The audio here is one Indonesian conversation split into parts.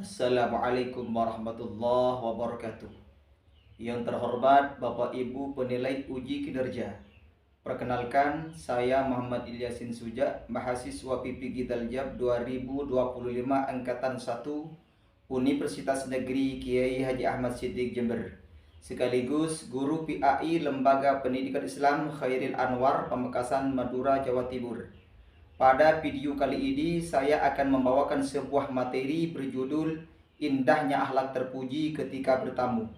Assalamualaikum warahmatullahi wabarakatuh. Yang terhormat Bapak Ibu penilai uji kinerja. Perkenalkan, saya Muhammad Ilyasin Suja, mahasiswa PPG Daljab 2025 angkatan 1 Universitas Negeri Kiai Haji Ahmad Siddiq Jember. Sekaligus guru PAI Lembaga Pendidikan Islam Khairil Anwar, Pamekasan, Madura, Jawa Timur. Pada video kali ini saya akan membawakan sebuah materi berjudul Indahnya Akhlak Terpuji Ketika Bertamu.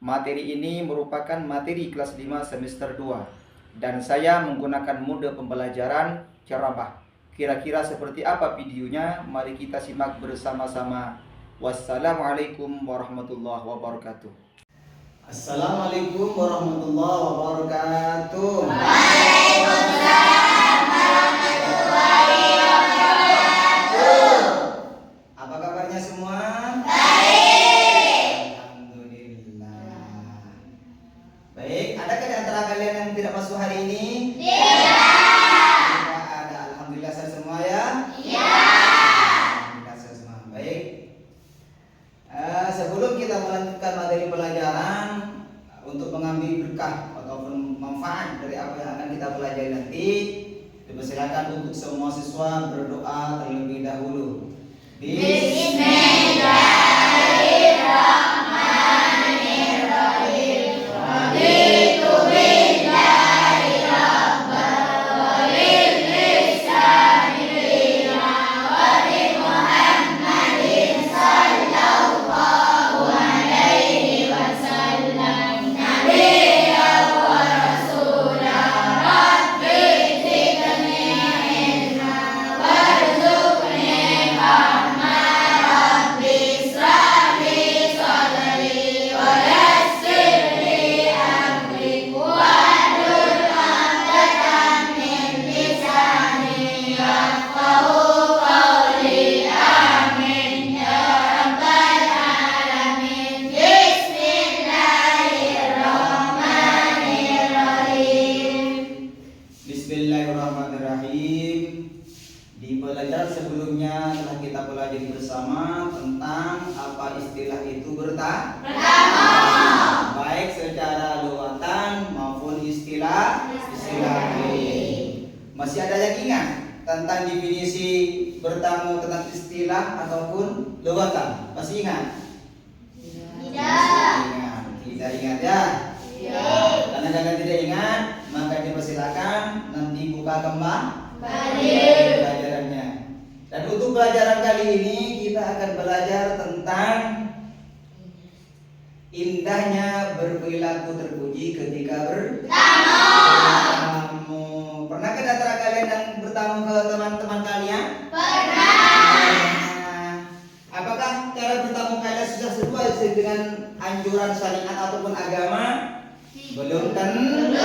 Materi ini merupakan materi kelas 5 semester 2 dan saya menggunakan mode pembelajaran ceramah. Kira-kira seperti apa videonya? Mari kita simak bersama-sama. Wassalamualaikum warahmatullahi wabarakatuh. Assalamualaikum warahmatullahi wabarakatuh. Apa kabarnya semua? Baik. Alhamdulillah. Baik, adakah di antara kalian yang tidak masuk hari ini? Tidak ada. Alhamdulillah saya semua ya? Alhamdulillah saya semua. Baik. Sebelum kita melanjutkan materi pelajaran untuk mengambil berkah ataupun manfaat dari apa yang akan kita pelajari nanti, dipersilakan untuk semua siswa berdoa terlebih dahulu. Bismillahirrahmanirrahim. Raditu billahi rabban wa bil ihsani dinan wa bi Muhammadin sallallahu alaihi wasallam nabiyyan wa rasulan. Rabbi zidni ilma warzuqni fahma. Rabbi ishrah li sadri wa yassir li amri wahlul 'uqdatam min lisani yafqahu qawli. Amin ya rabbal alamin. Bismillahirrahmanirrahim. Bismillahirrahmanirrahim. Di pelajaran sebelumnya telah kita pelajari bersama tentang apa istilah itu bertamu, baik secara lughatan maupun istilah. Masih ada yang ingat tentang definisi bertamu tentang istilah ataupun lughatan? Masih ingat? Tidak ingat ya? Karena kalian tidak ingat, maka dipersilakan nanti buka kembali pelajarannya. Dan untuk pelajaran kali ini kita akan belajar tentang indahnya berperilaku terpuji ketika bertamu. Pernahkah di antara kalian yang bertamu ke teman-teman kalian? Apakah cara bertamu kalian sudah sesuai dengan anjuran syariat ataupun agama? Belum tentu.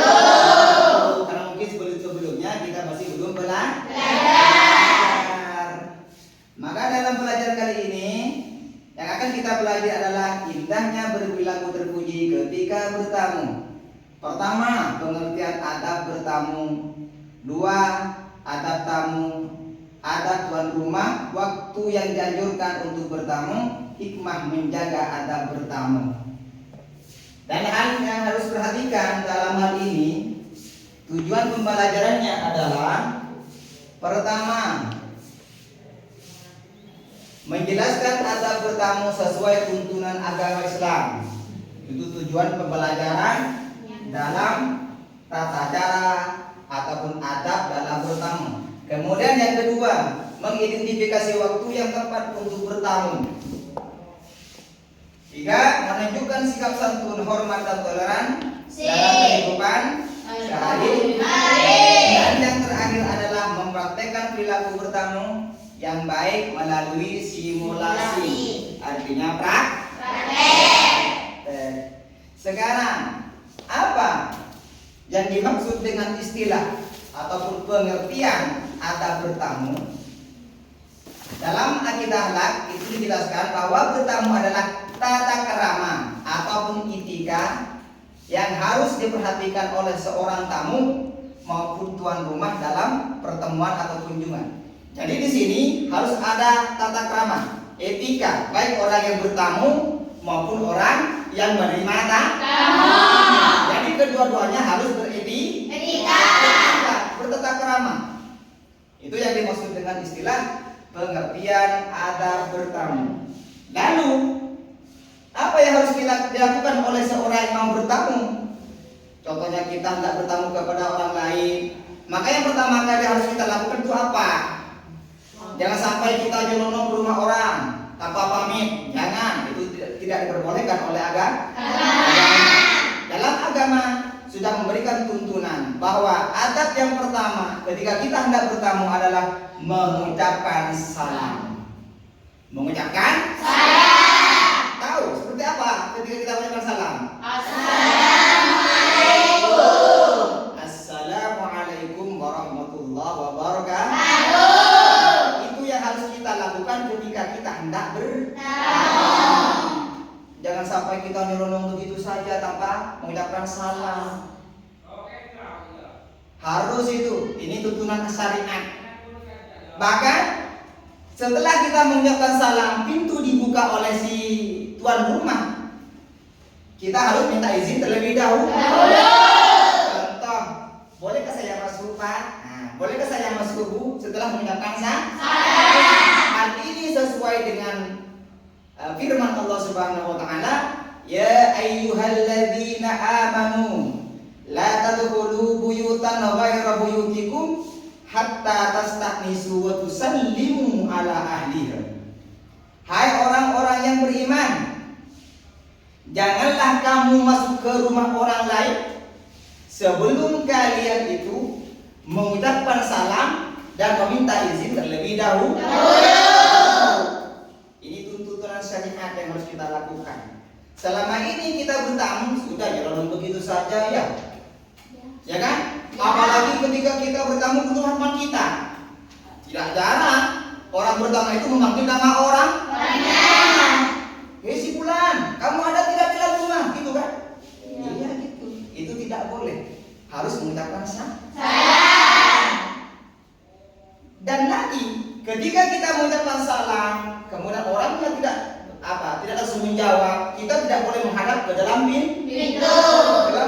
Karena mungkin sebelumnya kita masih belum belajar. Maka dalam pelajaran kali ini yang akan kita pelajari adalah indahnya berperilaku terpuji ketika bertamu. Pertama, pengertian adab bertamu. Dua, adab tamu. Adab tuan rumah, waktu yang dianjurkan untuk bertamu, hikmah menjaga adab bertamu. Dan hal yang harus perhatikan dalam hal ini, tujuan pembelajarannya adalah pertama, menjelaskan adab bertamu sesuai tuntunan agama Islam. Itu tujuan pembelajaran dalam tata cara ataupun adab dalam bertamu. Kemudian yang kedua, mengidentifikasi waktu yang tepat untuk bertamu. Tiga, menunjukkan sikap santun, hormat dan toleran dalam kehidupan sehari-hari. Dan yang terakhir adalah mempraktekkan perilaku bertamu yang baik melalui simulasi. Artinya praktek. Sekarang, apa yang dimaksud dengan istilah ataupun pengertian adab bertamu? Dalam akidah akhlak itu dijelaskan bahwa bertamu adalah tata kerama ataupun etika yang harus diperhatikan oleh seorang tamu maupun tuan rumah dalam pertemuan atau kunjungan. Jadi di sini harus ada tata krama. etika baik orang yang bertamu maupun orang yang menerima tamu. Jadi kedua-duanya harus Etika. bertata krama. Itu yang dimaksud dengan istilah pengertian adab bertamu. Lalu apa yang harus dilakukan oleh seorang imam bertamu? Contohnya kita hendak bertamu kepada orang lain, maka yang pertama kali harus kita lakukan itu apa? Jangan sampai kita nyelonong ke rumah orang tanpa pamit. Jangan, itu tidak diperbolehkan oleh agama. Dalam agama sudah memberikan tuntunan bahwa adab yang pertama ketika kita hendak bertamu adalah mengucapkan salam. Mengucapkan salam. Tahu seperti apa ketika kita mengucapkan salam? Assalamualaikum. Assalamualaikum warahmatullahi wabarakatuh. Itu yang harus kita lakukan ketika kita hendak bertamu. Jangan sampai kita nyelonong begitu saja tanpa mengucapkan salam. Harus itu. Ini tuntunan syariat. Bahkan setelah kita mengucapkan salam, pintu dibuka oleh si tuan rumah. Kita harus minta izin terlebih dahulu. Contoh, bolehkah saya masuk Pak? Bolehkah saya masuk Bu setelah mengucapkan salam? Hal ini sesuai dengan firman Allah Subhanahu wa taala, ya ayyuhalladzina amanu la tadkhulu buyutan ghayra buyutikum hatta tasta'nisu wa tusallimu ala ahliha. Hai orang-orang yang beriman, janganlah kamu masuk ke rumah orang lain sebelum kalian itu mengucapkan salam dan meminta izin terlebih dahulu. Ini tuntunan syariat yang harus kita lakukan. Selama ini kita bertamu sudah jalan begitu saja ya kan? Apalagi ketika kita bertamu ke rumah teman kita, tidak jarang orang bertamu itu memanggil nama orang. Hei si Fulan, kamu ada tidak di dalam rumah? Gitu kan? Iya gitu. Itu tidak boleh. Harus mengucapkan salam. Dan lagi, ketika kita mengucapkan salam, kemudian orangnya tidak langsung menjawab, kita tidak boleh menghadap ke dalam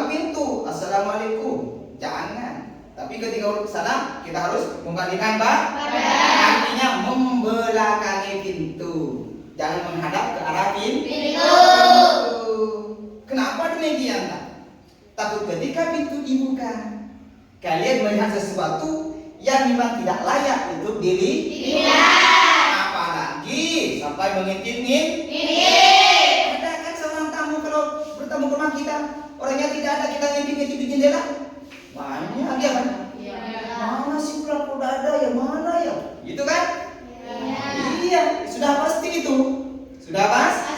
pintu. Assalamualaikum. Jangan. Tapi ketika salam, kita harus membalikan artinya membelakangi pintu. Jangan menghadap ke arah pintu. Kenapa demikian? Takut ketika pintu dibuka, kalian melihat sesuatu yang memang tidak layak untuk dilihat. Apalagi sampai mengintip. Ada kan seorang tamu kalau bertamu ke rumah kita, orangnya tidak ada, kita ngintip di jendela. Banyak dia kan? Mana sih Fulan udah ada ya, mana ya? Gitu kan? Iya, sudah pasti itu. Sudah pasti.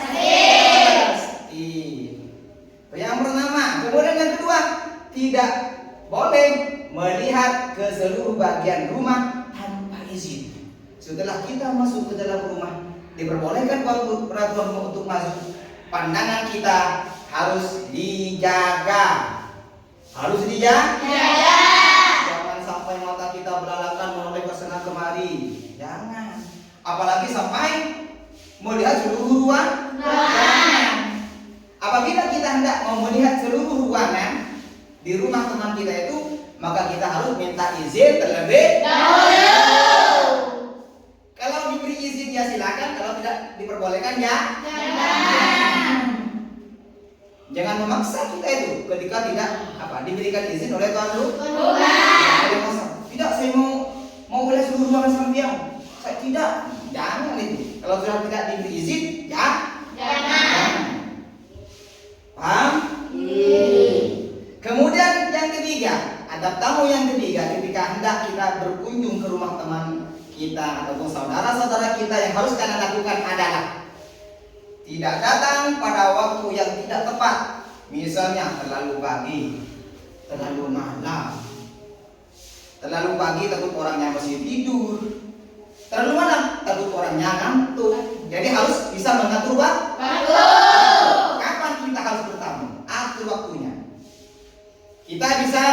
Yang pertama, kemudian yang kedua, tidak boleh melihat ke seluruh bagian rumah tanpa izin. Setelah kita masuk ke dalam rumah, diperbolehkan peraturan untuk masuk. Pandangan kita harus dijaga. Jangan sampai mata kita beralakan menoleh ke sana kemari. Jangan. Apalagi sampai melihat seluruh ruangan. Apabila kita hendak mau melihat seluruh ruangan di rumah teman kita itu, maka kita harus minta izin terlebih dahulu. Kalau diberi izin ya silakan, kalau tidak diperbolehkan ya jangan memaksa kita itu ketika tidak diberikan izin oleh Tuhan. Tidak, saya mau melihat seluruh ruangan sampean. Saya tidak. Jangan itu. Kalau sudah tidak diberi izin, jangan. Paham? Kemudian yang ketiga, adab tamu yang ketiga, ketika hendak kita berkunjung ke rumah teman kita ataupun saudara-saudara kita, yang harus kita lakukan adalah tidak datang pada waktu yang tidak tepat. Misalnya terlalu pagi, terlalu malam. Terlalu pagi takut orangnya masih tidur, terlalu malam takut orangnya ngantuk. Jadi harus bisa mengatur waktu. Kapan kita harus bertamu? Atur waktunya. Kita bisa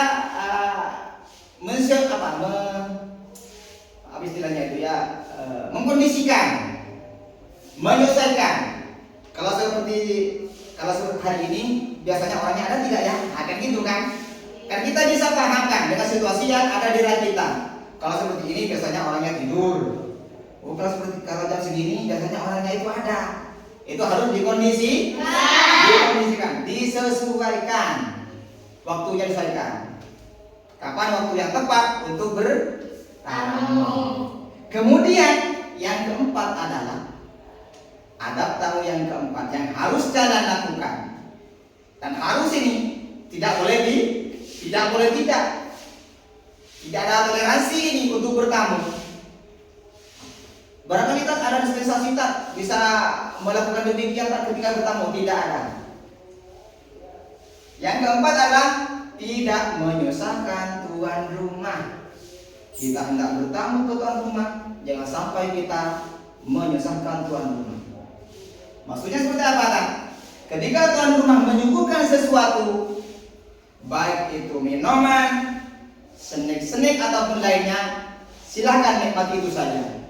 istilahnya itu mengkondisikan menyelesaikan. Kalau seperti hari ini biasanya orangnya ada tidak ya? Akan gitu kan? Kan kita bisa pahamkan dengan situasi yang ada di rakyat kita. Kalau seperti ini biasanya orangnya tidur. Oh, kalau jam segini biasanya orangnya itu ada. Itu harus dikondisikan, disesuaikan. Waktunya disesuaikan. Kapan waktu yang tepat untuk bertamu. Kemudian yang keempat adalah adab tamu yang keempat yang harus kalian lakukan. Dan harus ini tidak boleh tidak ada toleransi ini untuk bertamu. Barangkali tak ada dispensasi tak bisa melakukan demikian tak ketika bertamu, tidak ada. Yang keempat adalah tidak menyusahkan tuan rumah. Kita hendak bertamu ke tuan rumah, jangan sampai kita menyusahkan tuan rumah. Maksudnya seperti apa tak? Ketika tuan rumah menyuguhkan sesuatu, baik itu minuman, snack ataupun lainnya, silakan nikmati itu saja.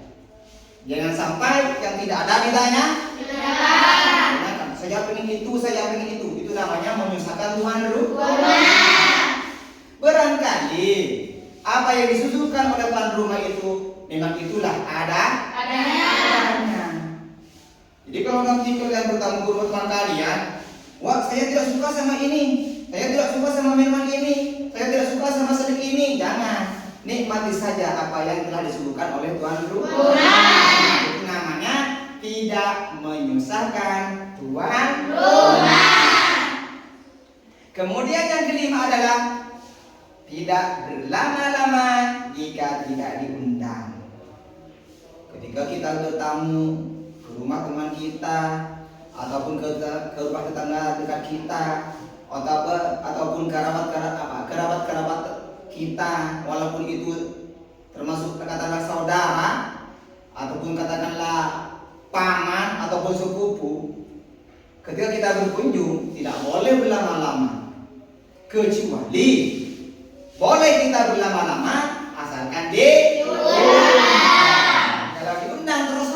Jangan sampai yang tidak ada ditanya. Saya pengen itu. Itu namanya menyusahkan tuan rumah. Barangkali apa yang disuguhkan oleh tuan rumah itu memang itulah adanya. Jadi kalau nanti kalian bertamu ke rumah teman kalian, wah saya tidak suka sama ini, saya tidak suka sama minuman ini, saya tidak suka sama snack ini, jangan. Nikmati saja apa yang telah disuguhkan oleh tuan rumah. Itu namanya tidak menyusahkan tuan rumah. Kemudian yang kelima adalah tidak berlama-lama jika tidak diundang. Ketika kita bertamu ke rumah teman kita ataupun ke rumah tetangga dekat kita ataupun kerabat kita, walaupun itu termasuk katakanlah saudara ataupun katakanlah paman ataupun sepupu, ketika kita berkunjung tidak boleh berlama-lama, kecuali boleh kita berlama-lama asalkan diundang. Kalau diundang terus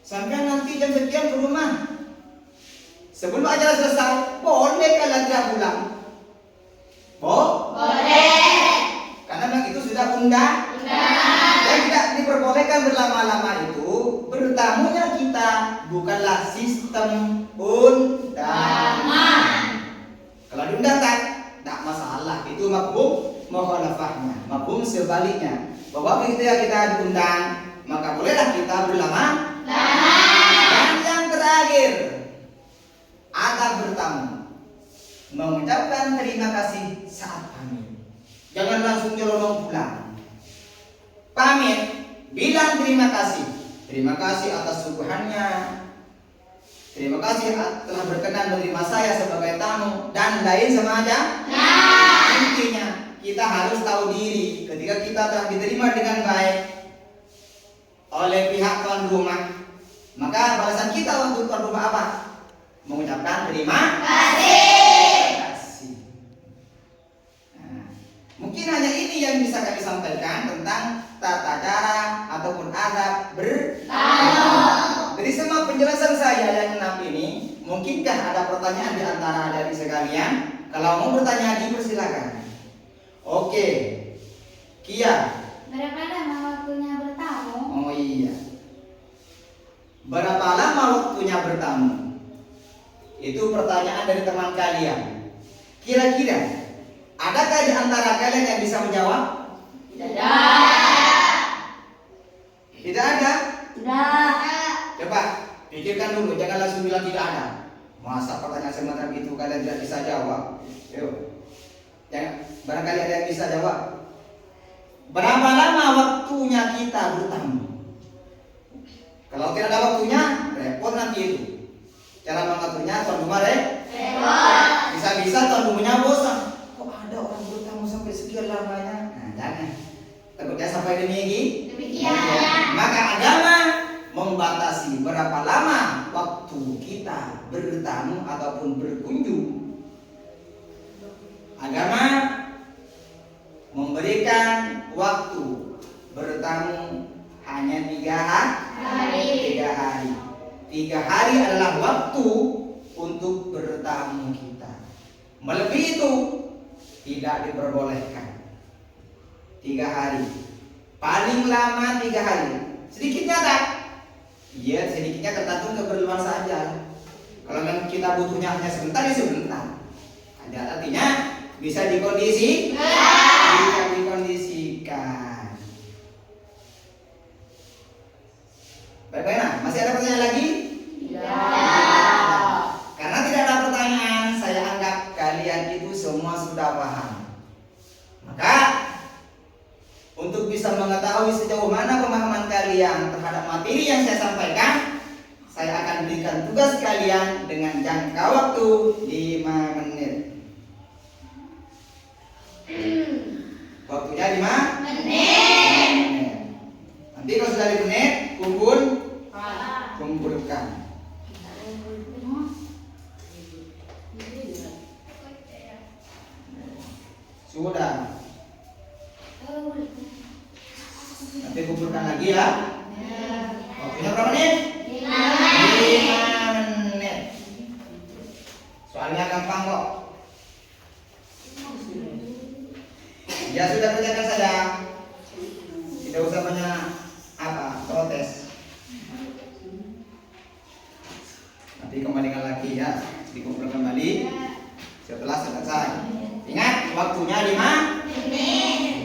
sampai nanti jam sekian ke rumah, sebelum acara selesai boleh kalian tidak pulang. Boleh. Karena memang itu sudah undang. Yang tidak diperbolehkan berlama-lama itu bertamunya kita bukanlah sistem undangan. Kalau diundang tak masalah, itu mafhum mukhalafahnya, mafhum sebaliknya, bahwa ketika kita diundang maka bolehlah kita berlama-lama. Dan yang terakhir, adab bertamu, mengucapkan terima kasih saat pamit. Jangan langsung nyelonong pulang. Pamit, bilang terima kasih. Terima kasih atas suguhannya. Terima kasih telah berkenan menerima saya sebagai tamu dan lain semacam. Intinya kita harus tahu diri ketika kita telah diterima dengan baik oleh pihak tuan rumah. Maka balasan kita untuk tuan rumah apa? Mengucapkan terima kasih. Mungkin hanya ini yang bisa kami sampaikan tentang tata cara ataupun adab bertamu. Dari semua penjelasan saya yang 6 ini, mungkinkah ada pertanyaan di antara adik sekalian? Kalau mau bertanya, dipersilakan. Oke, Kia. Berapa lama waktunya bertamu? Oh iya. Berapa lama waktunya bertamu? Itu pertanyaan dari teman kalian. Kira-kira adakah di antara kalian yang bisa menjawab? Tidak ada? Tidak. Coba pikirkan dulu, jangan langsung bilang tidak ada. Masa pertanyaan semacam itu kalian tidak bisa jawab? Yuk. Jangan, barangkali ada yang bisa jawab. Berapa lama waktunya kita bertamu? Kalau tidak ada waktunya, repot nanti itu. Cara mengaturnya tuan rumah repot. Bisa-bisa tuan rumahnya bosan. Kok ada orang bertamu sampai sekian lamanya? Nah, jangan. Takutnya sampai demikian. Maka agama membatasi berapa lama waktu kita bertamu ataupun berkunjung. Agama memberikan waktu bertamu hanya 3 hari. 3 hari adalah waktu untuk bertamu kita. Melebihi itu tidak diperbolehkan. 3 hari. Paling lama 3 hari. Sedikitnya tak? Iya, sedikitnya tergantung keperluan saja. Kalau memang kita butuhnya hanya sebentar, ya sebentar. Ada artinya bisa bisa dikondisikan. Baik-baik, nah, masih ada pertanyaan lagi? Ya. Karena tidak ada pertanyaan, saya anggap kalian itu semua sudah paham. Maka untuk bisa mengetahui sejauh mana pemahaman kalian terhadap materi yang saya sampaikan, saya akan berikan tugas kalian dengan jangka waktu 5 menit. Waktunya 5 menit. Nanti kalau sudah 5 menit, kumpulkan. Sudah. Nanti kumpulkan lagi ya. Waktunya berapa menit? 5 menit. Soalnya gampang kok. Ya sudah, kerjakan saja. Tidak usah banyak protes. Nanti kembalikan lagi ya. Dikumpulkan kembali setelah selesai. Ingat, waktunya 5 menit.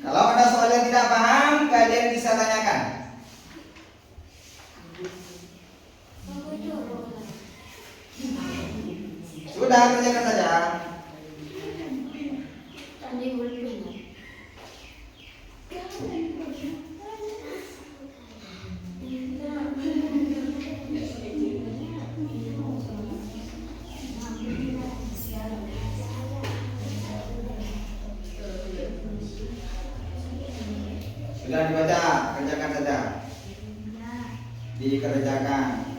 Kalau ada soal yang tidak paham, kalian bisa tanyakan. Sudah, kerjakan saja. Sudah dibaca, kerjakan saja. Dikerjakan.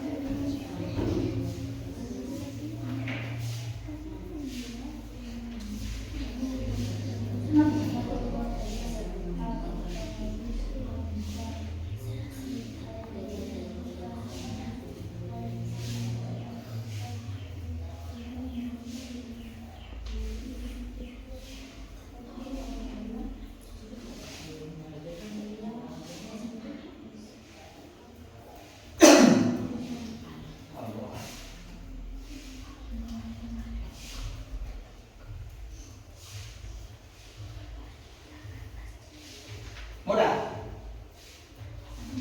Mudah.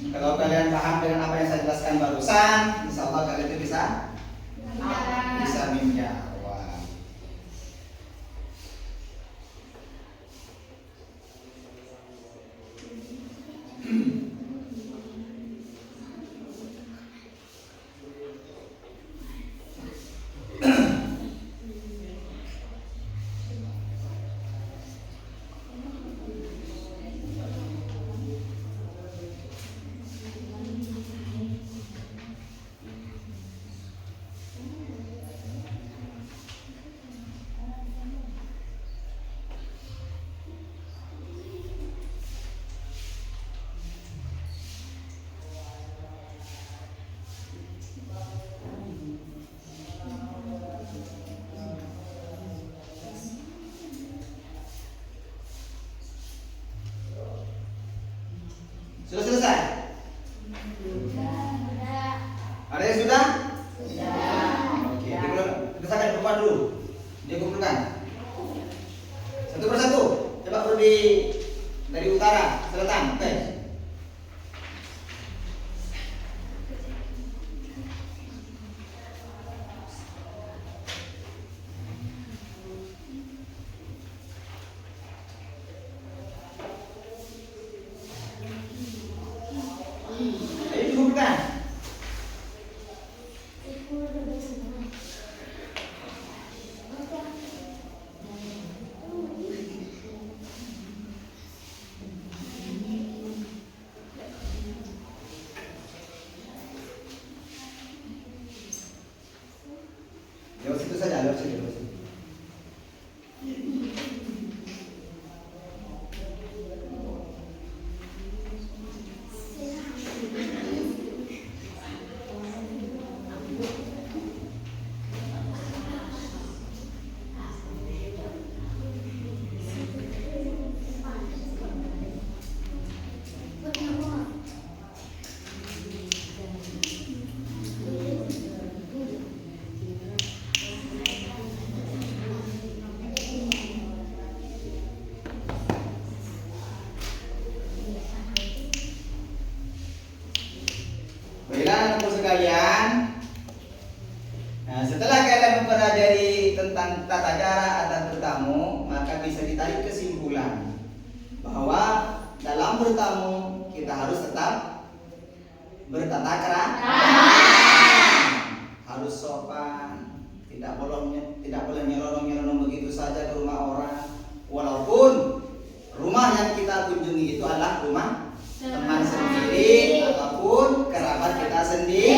Kalau kalian paham dengan apa yang saya jelaskan barusan, insya Allah kalian itu bisa menjawab. Sudah selesai? Ada yang sudah? Oke, kita akan kumpulkan dulu. Dikumpulkan satu persatu. Coba dari utara, selatan. Oke. Ayo dikumpulkan. Lewat situ saja, lewat situ. setelah kalian mempelajari tentang tata cara adab bertamu, maka bisa ditarik kesimpulan bahwa dalam bertamu kita harus tetap bertata krama, harus sopan, tidak boleh nyelonong begitu saja ke rumah orang, walaupun rumah yang kita kunjungi itu adalah rumah teman sendiri ataupun kerabat kita sendiri.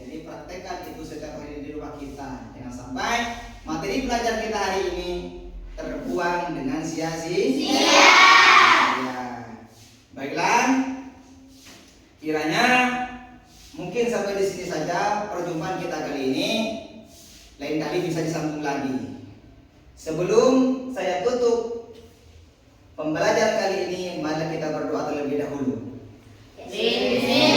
Jadi praktekkan itu setiap hari di rumah kita. Jangan sampai materi belajar kita hari ini terbuang dengan sia-sia. Ya. Baiklah, kiranya mungkin sampai di sini saja perjumpaan kita kali ini. Lain kali bisa disambung lagi. Sebelum saya tutup pembelajaran kali ini, mari kita berdoa terlebih dahulu. Bismillah.